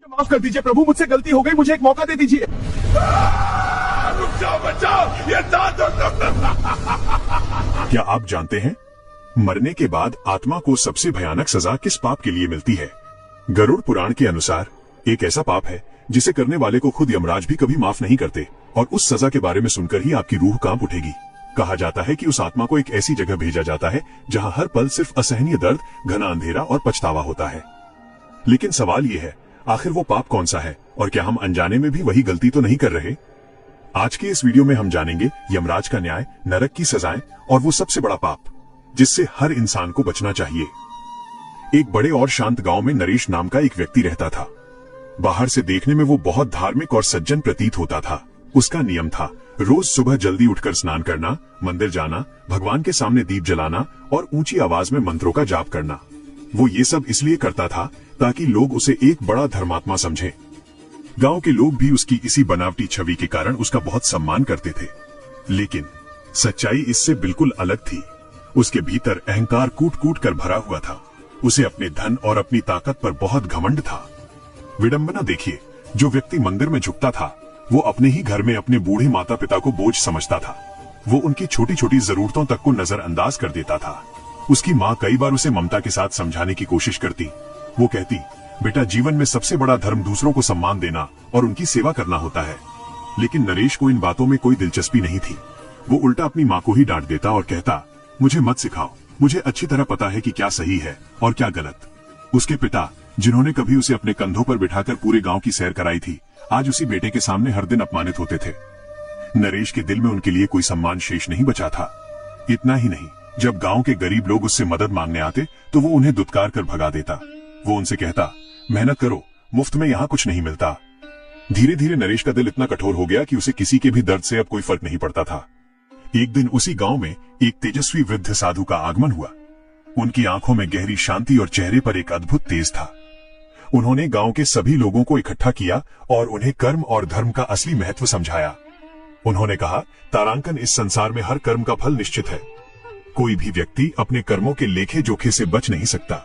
माफ कर दीजिए प्रभु, मुझसे गलती हो गई, मुझे एक मौका दे दीजिए। रुक जाओ बचाओ, ये क्या आप जानते हैं मरने के बाद आत्मा को सबसे भयानक सजा किस पाप के लिए मिलती है? गरुड़ पुराण के अनुसार एक ऐसा पाप है जिसे करने वाले को खुद यमराज भी कभी माफ नहीं करते, और उस सजा के बारे में सुनकर ही आपकी रूह कांप उठेगी। कहा जाता है कि उस आत्मा को एक ऐसी जगह भेजा जाता है जहां हर पल सिर्फ असहनीय दर्द, घना अंधेरा और पछतावा होता है। लेकिन सवाल यह है, आखिर वो पाप कौन सा है, और क्या हम अनजाने में भी वही गलती तो नहीं कर रहे? आज के इस वीडियो में हम जानेंगे यमराज का न्याय, नरक की सजाएं और वो सबसे बड़ा पाप जिससे हर इंसान को बचना चाहिए। एक बड़े और शांत गांव में नरेश नाम का एक व्यक्ति रहता था। बाहर से देखने में वो बहुत धार्मिक और सज्जन प्रतीत होता था। उसका नियम था रोज सुबह जल्दी उठकर स्नान करना, मंदिर जाना, भगवान के सामने दीप जलाना और ऊंची आवाज में मंत्रों का जाप करना। वो ये सब इसलिए करता था ताकि लोग उसे एक बड़ा धर्मात्मा समझें। गांव के लोग भी उसकी इसी बनावटी छवि के कारण उसका बहुत सम्मान करते थे। लेकिन सच्चाई इससे बिल्कुल अलग थी। उसके भीतर अहंकार कूट कूट कर भरा हुआ था। उसे अपने धन और अपनी ताकत पर बहुत घमंड था। विडंबना देखिए, जो व्यक्ति मंदिर में झुकता था वो अपने ही घर में अपने बूढ़े माता पिता को बोझ समझता था। वो उनकी छोटी छोटी जरूरतों तक को नजरअंदाज कर देता था। उसकी माँ कई बार उसे ममता के साथ समझाने की कोशिश करती। वो कहती, बेटा, जीवन में सबसे बड़ा धर्म दूसरों को सम्मान देना और उनकी सेवा करना होता है। लेकिन नरेश को इन बातों में कोई दिलचस्पी नहीं थी। वो उल्टा अपनी माँ को ही डांट देता और कहता, मुझे मत सिखाओ, मुझे अच्छी तरह पता है कि क्या सही है और क्या गलत। उसके पिता, जिन्होंने कभी उसे अपने कंधों पर बिठाकर पूरे गांव की सैर कराई थी, आज उसी बेटे के सामने हर दिन अपमानित होते थे। नरेश के दिल में उनके लिए कोई सम्मान शेष नहीं बचा था। इतना ही नहीं, जब गांव के गरीब लोग उससे मदद मांगने आते तो वो उन्हें दुत्कार कर भगा देता। वो उनसे कहता, मेहनत करो, मुफ्त में यहाँ कुछ नहीं मिलता। धीरे धीरे नरेश का दिल इतना कठोर हो गया कि उसे किसी के भी दर्द से अब कोई फर्क नहीं पड़ता था। एक दिन उसी गांव में एक तेजस्वी वृद्ध साधु का आगमन हुआ। उनकी आंखों में गहरी शांति और चेहरे पर एक अद्भुत तेज था। उन्होंने गांव के सभी लोगों को इकट्ठा किया और उन्हें कर्म और धर्म का असली महत्व समझाया। उन्होंने कहा, तारांकन, इस संसार में हर कर्म का फल निश्चित है। कोई भी व्यक्ति अपने कर्मों के लेखे जोखे से बच नहीं सकता।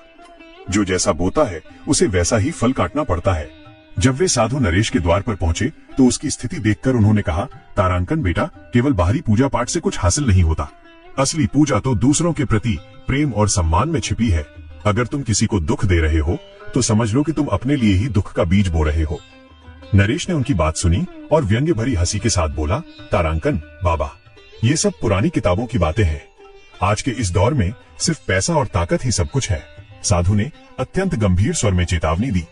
जो जैसा बोता है उसे वैसा ही फल काटना पड़ता है। जब वे साधु नरेश के द्वार पर पहुंचे तो उसकी स्थिति देखकर उन्होंने कहा, तारांकन बेटा, केवल बाहरी पूजा पाठ से कुछ हासिल नहीं होता। असली पूजा तो दूसरों के प्रति प्रेम और सम्मान में छिपी है। अगर तुम किसी को दुख दे रहे हो तो समझ लो कि तुम अपने लिए ही दुख का बीज बो रहे हो। नरेश ने उनकी बात सुनी और व्यंग्य भरी हंसी के साथ बोला, तारांकन बाबा, ये सब पुरानी किताबों की बातें हैं। आज के इस दौर में सिर्फ पैसा और ताकत ही सब कुछ है। साधु ने अत्यंत गंभीर स्वर में चेतावनी दी,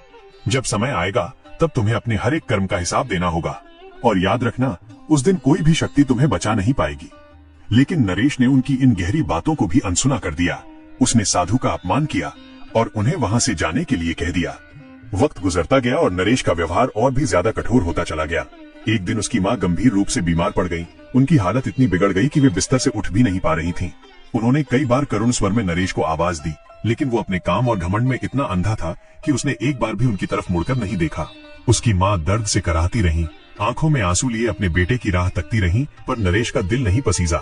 जब समय आएगा तब तुम्हें अपने हर एक कर्म का हिसाब देना होगा, और याद रखना, उस दिन कोई भी शक्ति तुम्हें बचा नहीं पाएगी। लेकिन नरेश ने उनकी इन गहरी बातों को भी अनसुना कर दिया। उसने साधु का अपमान किया और उन्हें वहां से जाने के लिए कह दिया। वक्त गुजरता गया और नरेश का व्यवहार और भी ज्यादा कठोर होता चला गया। एक दिन उसकी माँ गंभीर रूप से बीमार पड़ गई। उनकी हालत इतनी बिगड़ गई कि वे बिस्तर से उठ भी नहीं पा रही थीं। उन्होंने कई बार करुण स्वर में नरेश को आवाज दी, लेकिन वो अपने काम और घमंड में इतना अंधा था कि उसने एक बार भी उनकी तरफ मुड़कर नहीं देखा। उसकी माँ दर्द से कराहती रही, आंखों में आंसू लिए अपने बेटे की राह तकती रही, पर नरेश का दिल नहीं पसीजा।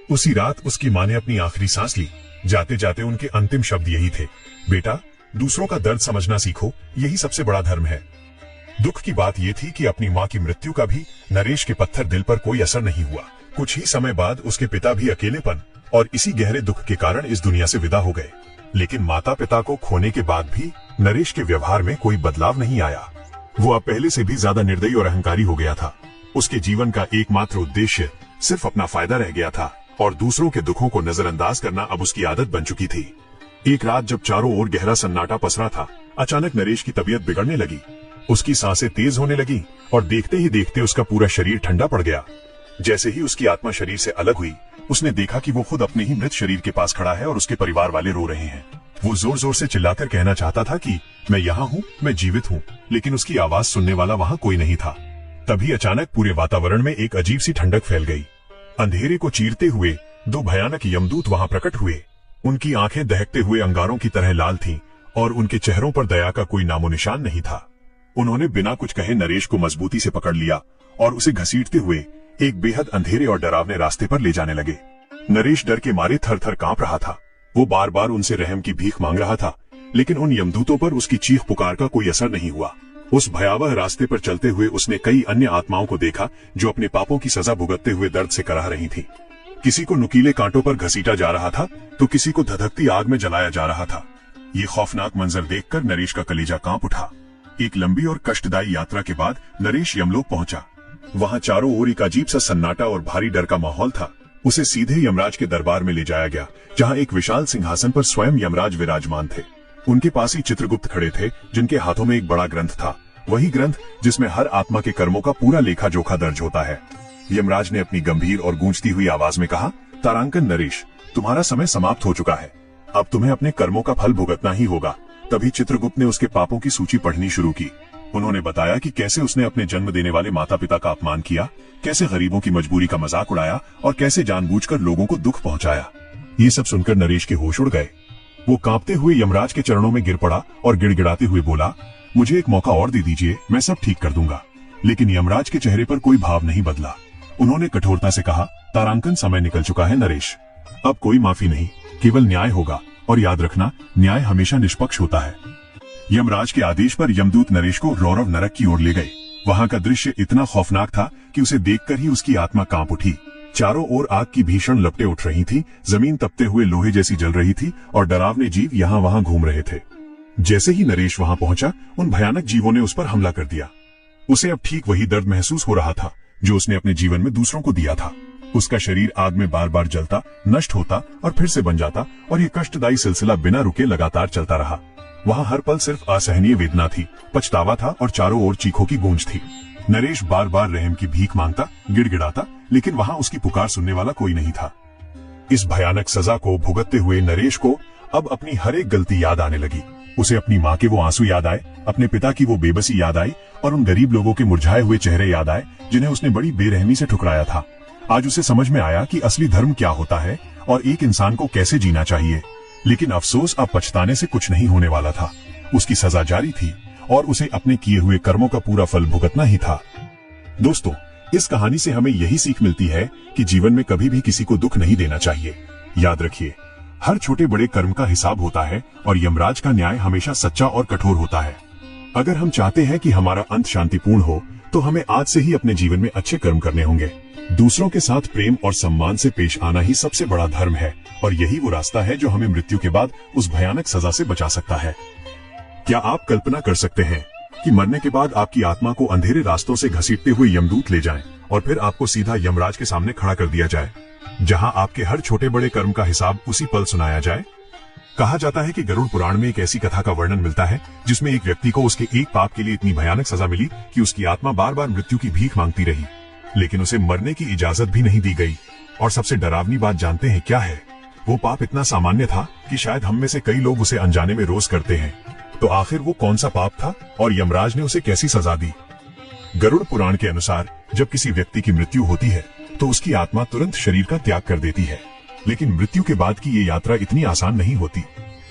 उसी रात उसकी माँ ने अपनी आखिरी सांस ली। जाते जाते उनके अंतिम शब्द यही थे, बेटा, दूसरों का दर्द समझना सीखो, यही सबसे बड़ा धर्म है। दुख की बात यह थी कि अपनी माँ की मृत्यु का भी नरेश के पत्थर दिल पर कोई असर नहीं हुआ। कुछ ही समय बाद उसके पिता भी अकेलेपन और इसी गहरे दुख के कारण इस दुनिया से विदा हो गए। लेकिन माता पिता को खोने के बाद भी नरेश के व्यवहार में कोई बदलाव नहीं आया। वो अब पहले से भी ज्यादा निर्दयी और अहंकारी हो गया था। उसके जीवन का एकमात्र उद्देश्य सिर्फ अपना फायदा रह गया था और दूसरों के दुखों को नजरअंदाज करना अब उसकी आदत बन चुकी थी। एक रात जब चारों ओर गहरा सन्नाटा पसरा था, अचानक नरेश की तबीयत बिगड़ने लगी। उसकी सांसें तेज होने लगी और देखते ही देखते उसका पूरा शरीर ठंडा पड़ गया। जैसे ही उसकी आत्मा शरीर से अलग हुई, उसने देखा कि वो खुद अपने ही मृत शरीर के पास खड़ा है और उसके परिवार वाले रो रहे हैं। वो जोर जोर से चिल्लाकर कहना चाहता था कि मैं यहाँ हूँ, मैं जीवित हूँ, लेकिन उसकी आवाज सुनने वाला वहाँ कोई नहीं था। तभी अचानक पूरे वातावरण में एक अजीब सी ठंडक फैल गई। अंधेरे को चीरते हुए दो भयानक यमदूत वहाँ प्रकट हुए। उनकी आंखें दहकते हुए अंगारों की तरह लाल थीं और उनके चेहरों पर दया का कोई नामो निशान नहीं था। उन्होंने बिना कुछ कहे नरेश को मजबूती से पकड़ लिया और उसे घसीटते हुए एक बेहद अंधेरे और डरावने रास्ते पर ले जाने लगे। नरेश डर के मारे थर थर कांप रहा था। वो बार बार उनसे रहम की भीख मांग रहा था, लेकिन उन यमदूतों पर उसकी चीख पुकार का कोई असर नहीं हुआ। उस भयावह रास्ते पर चलते हुए उसने कई अन्य आत्माओं को देखा जो अपने पापों की सजा भुगतते हुए दर्द से कराह रही थी। किसी को नुकीले कांटों पर घसीटा जा रहा था तो किसी को धधकती आग में जलाया जा रहा था। ये खौफनाक मंजर देखकर नरेश का कलेजा कांप उठा। एक लंबी और कष्टदायी यात्रा के बाद नरेश यमलोक पहुंचा। वहां चारों ओर एक अजीब सा सन्नाटा और भारी डर का माहौल था। उसे सीधे यमराज के दरबार में ले जाया गया, जहां एक विशाल सिंहासन पर स्वयं यमराज विराजमान थे। उनके पास ही चित्रगुप्त खड़े थे, जिनके हाथों में एक बड़ा ग्रंथ था, वही ग्रंथ जिसमें हर आत्मा के कर्मों का पूरा लेखा जोखा दर्ज होता है। यमराज ने अपनी गंभीर और गूंजती हुई आवाज में कहा, तारांकन नरेश, तुम्हारा समय समाप्त हो चुका है। अब तुम्हें अपने कर्मों का फल भुगतना ही होगा। तभी चित्रगुप्त ने उसके पापों की सूची पढ़नी शुरू की। उन्होंने बताया कि कैसे उसने अपने जन्म देने वाले माता पिता का अपमान किया, कैसे गरीबों की मजबूरी का मजाक उड़ाया और कैसे जानबूझकर लोगों को दुख पहुंचाया। ये सब सुनकर नरेश के होश उड़ गए। वो कांपते हुए यमराज के चरणों में गिर पड़ा और गिड़गिड़ाते हुए बोला, मुझे एक मौका और दे दीजिए, मैं सब ठीक कर दूंगा। लेकिन यमराज के चेहरे पर कोई भाव नहीं बदला। उन्होंने कठोरता से कहा, तारांकन, समय निकल चुका है नरेश, अब कोई माफी नहीं, केवल न्याय होगा। और याद रखना, न्याय हमेशा निष्पक्ष होता है। यमराज के आदेश पर यमदूत नरेश को रौरव नरक की ओर ले गए। वहां का दृश्य इतना खौफनाक था कि उसे देखकर ही उसकी आत्मा कांप उठी। चारों ओर आग की भीषण लपटें उठ रही थी, जमीन तपते हुए लोहे जैसी जल रही थी और डरावने जीव यहाँ वहां घूम रहे थे। जैसे ही नरेश वहां पहुंचा, उन भयानक जीवों ने उस पर हमला कर दिया। उसे अब ठीक वही दर्द महसूस हो रहा था जो उसने अपने जीवन में दूसरों को दिया था। उसका शरीर आग में बार बार जलता, नष्ट होता और फिर से बन जाता, और ये कष्टदायी सिलसिला बिना रुके लगातार चलता रहा। वहां हर पल सिर्फ असहनीय वेदना थी, पछतावा था और चारों ओर चीखों की गूंज थी। नरेश बार बार रहम की भीख मांगता, गिड़गिड़ाता, लेकिन वहां उसकी पुकार सुनने वाला कोई नहीं था। इस भयानक सजा को भुगतते हुए नरेश को अब अपनी हर एक गलती याद आने लगी। उसे अपनी माँ के वो आंसू याद आए, अपने पिता की वो बेबसी याद आई और उन गरीब लोगों के मुरझाए हुए चेहरे याद आए जिन्हें उसने बड़ी बेरहमी से ठुकराया था। आज उसे समझ में आया कि असली धर्म क्या होता है और एक इंसान को कैसे जीना चाहिए। लेकिन अफसोस, अब पछताने से कुछ नहीं होने वाला था। उसकी सजा जारी थी और उसे अपने किए हुए कर्मों का पूरा फल भुगतना ही था। दोस्तों, इस कहानी से हमें यही सीख मिलती है कि जीवन में कभी भी किसी को दुख नहीं देना चाहिए। याद रखिए, हर छोटे बड़े कर्म का हिसाब होता है और यमराज का न्याय हमेशा सच्चा और कठोर होता है। अगर हम चाहते हैं कि हमारा अंत शांतिपूर्ण हो, तो हमें आज से ही अपने जीवन में अच्छे कर्म करने होंगे। दूसरों के साथ प्रेम और सम्मान से पेश आना ही सबसे बड़ा धर्म है और यही वो रास्ता है जो हमें मृत्यु के बाद उस भयानक सजा से बचा सकता है। क्या आप कल्पना कर सकते हैं कि मरने के बाद आपकी आत्मा को अंधेरे रास्तों से घसीटते हुए यमदूत ले जाएं और फिर आपको सीधा यमराज के सामने खड़ा कर दिया जाए, जहां आपके हर छोटे बड़े कर्म का हिसाब उसी पल सुनाया जाए? कहा जाता है कि गरुड़ पुराण में एक ऐसी कथा का वर्णन मिलता है जिसमें एक व्यक्ति को उसके एक पाप के लिए इतनी भयानक सजा मिली कि उसकी आत्मा बार बार मृत्यु की भीख मांगती रही, लेकिन उसे मरने की इजाजत भी नहीं दी गई। और सबसे डरावनी बात जानते हैं क्या है? वो पाप इतना सामान्य था कि शायद हम में से कई लोग उसे अनजाने में रोज करते हैं। तो आखिर वो कौन सा पाप था और यमराज ने उसे कैसी सजा दी? गरुड़ पुराण के अनुसार जब किसी व्यक्ति की मृत्यु होती है तो उसकी आत्मा तुरंत शरीर का त्याग कर देती है, लेकिन मृत्यु के बाद की ये यात्रा इतनी आसान नहीं होती।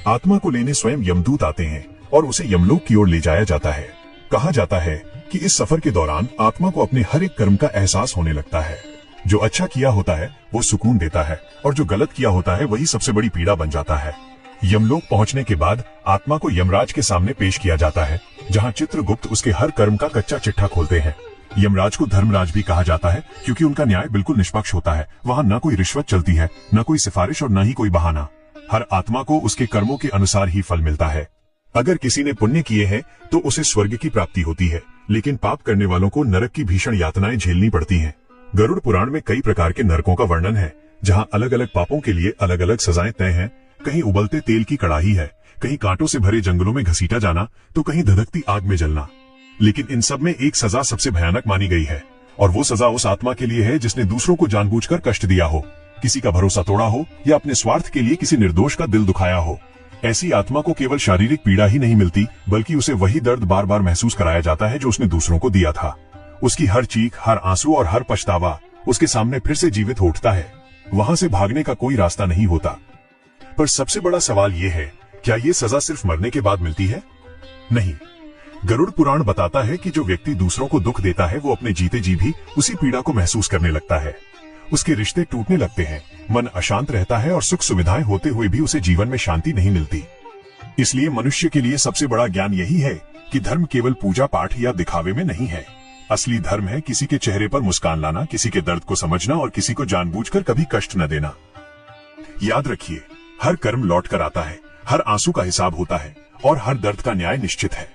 आत्मा को लेने स्वयं यमदूत आते हैं और उसे यमलोक की ओर ले जाया जाता है। कहा जाता है कि इस सफर के दौरान आत्मा को अपने हर एक कर्म का एहसास होने लगता है। जो अच्छा किया होता है वो सुकून देता है और जो गलत किया होता है वही सबसे बड़ी पीड़ा बन जाता है। यमलोक पहुंचने के बाद आत्मा को यमराज के सामने पेश किया जाता है, जहां चित्रगुप्त उसके हर कर्म का कच्चा चिट्ठा खोलते हैं। यमराज को धर्मराज भी कहा जाता है क्योंकि उनका न्याय बिल्कुल निष्पक्ष होता है। वहां न कोई रिश्वत चलती है, न कोई सिफारिश और न ही कोई बहाना। हर आत्मा को उसके कर्मों के अनुसार ही फल मिलता है। अगर किसी ने पुण्य किए हैं तो उसे स्वर्ग की प्राप्ति होती है, लेकिन पाप करने वालों को नरक की भीषण यातनाएं झेलनी पड़ती हैं। गरुड़ पुराण में कई प्रकार के नरकों का वर्णन है, जहां अलग अलग पापों के लिए अलग अलग सजाएं तय हैं। कहीं उबलते तेल की कड़ाही है, कहीं कांटों से भरे जंगलों में घसीटा जाना, तो कहीं धधकती आग में जलना। लेकिन इन सब में एक सजा सबसे भयानक मानी गई है, और वो सजा उस आत्मा के लिए है जिसने दूसरों को जानबूझकर कष्ट दिया हो, किसी का भरोसा तोड़ा हो या अपने स्वार्थ के लिए किसी निर्दोष का दिल दुखाया हो। ऐसी आत्मा को केवल शारीरिक पीड़ा ही नहीं मिलती, बल्कि उसे वही दर्द बार बार महसूस कराया जाता है जो उसने दूसरों को दिया था। उसकी हर चीख, हर आंसू और हर पछतावा उसके सामने फिर से जीवित उठता है। वहां से भागने का कोई रास्ता नहीं होता। पर सबसे बड़ा सवाल ये है, क्या ये सजा सिर्फ मरने के बाद मिलती है? नहीं। गरुड़ पुराण बताता है कि जो व्यक्ति दूसरों को दुख देता है वो अपने जीते जी भी उसी पीड़ा को महसूस करने लगता है। उसके रिश्ते टूटने लगते हैं, मन अशांत रहता है और सुख सुविधाएं होते हुए भी उसे जीवन में शांति नहीं मिलती। इसलिए मनुष्य के लिए सबसे बड़ा ज्ञान यही है कि धर्म केवल पूजा पाठ या दिखावे में नहीं है। असली धर्म है किसी के चेहरे पर मुस्कान लाना, किसी के दर्द को समझना और किसी को जानबूझकर कभी कष्ट न देना। याद रखिए, हर कर्म लौट कर आता है, हर आंसू का हिसाब होता है और हर दर्द का न्याय निश्चित है।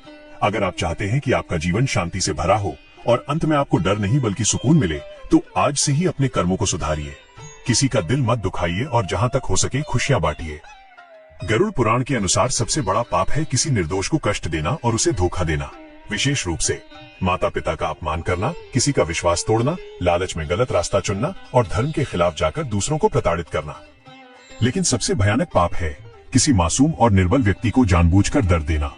अगर आप चाहते हैं कि आपका जीवन शांति से भरा हो और अंत में आपको डर नहीं बल्कि सुकून मिले, तो आज से ही अपने कर्मों को सुधारिए। किसी का दिल मत दुखाइए और जहां तक हो सके खुशियां बांटिए। गरुड़ पुराण के अनुसार सबसे बड़ा पाप है किसी निर्दोष को कष्ट देना और उसे धोखा देना। विशेष रूप से माता पिता का अपमान करना, किसी का विश्वास तोड़ना, लालच में गलत रास्ता चुनना और धर्म के खिलाफ जाकर दूसरों को प्रताड़ित करना। लेकिन सबसे भयानक पाप है किसी मासूम और निर्बल व्यक्ति को जानबूझकर दर्द देना।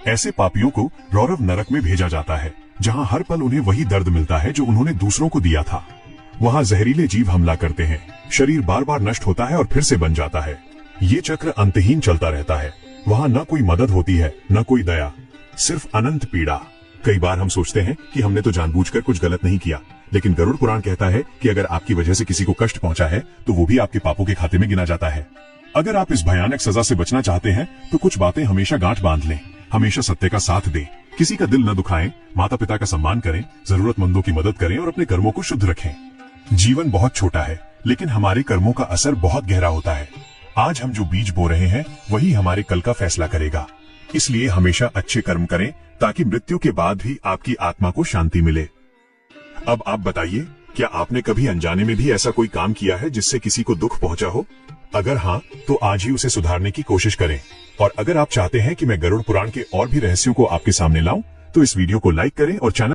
ऐसे पापियों को रौरव नरक में भेजा जाता है, जहां हर पल उन्हें वही दर्द मिलता है जो उन्होंने दूसरों को दिया था। वहां जहरीले जीव हमला करते हैं, शरीर बार बार नष्ट होता है और फिर से बन जाता है। ये चक्र अंतहीन चलता रहता है। वहां न कोई मदद होती है, न कोई दया, सिर्फ अनंत पीड़ा। कई बार हम सोचते हैं कि हमने तो जानबूझकर कुछ गलत नहीं किया, लेकिन गरुड़ पुराण कहता है कि अगर आपकी वजह से किसी को कष्ट पहुंचा है तो वो भी आपके पापों के खाते में गिना जाता है। अगर आप इस भयानक सजा से बचना चाहते हैं तो कुछ बातें हमेशा गांठ बांध लें। हमेशा सत्य का साथ दें, किसी का दिल न दुखाएं, माता पिता का सम्मान करें, जरूरतमंदों की मदद करें और अपने कर्मों को शुद्ध रखें। जीवन बहुत छोटा है, लेकिन हमारे कर्मों का असर बहुत गहरा होता है। आज हम जो बीज बो रहे हैं वही हमारे कल का फैसला करेगा। इसलिए हमेशा अच्छे कर्म करें ताकि मृत्यु के बाद भी आपकी आत्मा को शांति मिले। अब आप बताइए, क्या आपने कभी अनजाने में भी ऐसा कोई काम किया है जिससे किसी को दुख पहुंचा हो? अगर हाँ, तो आज ही उसे सुधारने की कोशिश करें। और अगर आप चाहते हैं कि मैं गरुड़ पुराण के और भी रहस्यों को आपके सामने लाऊं, तो इस वीडियो को लाइक करें और चैनल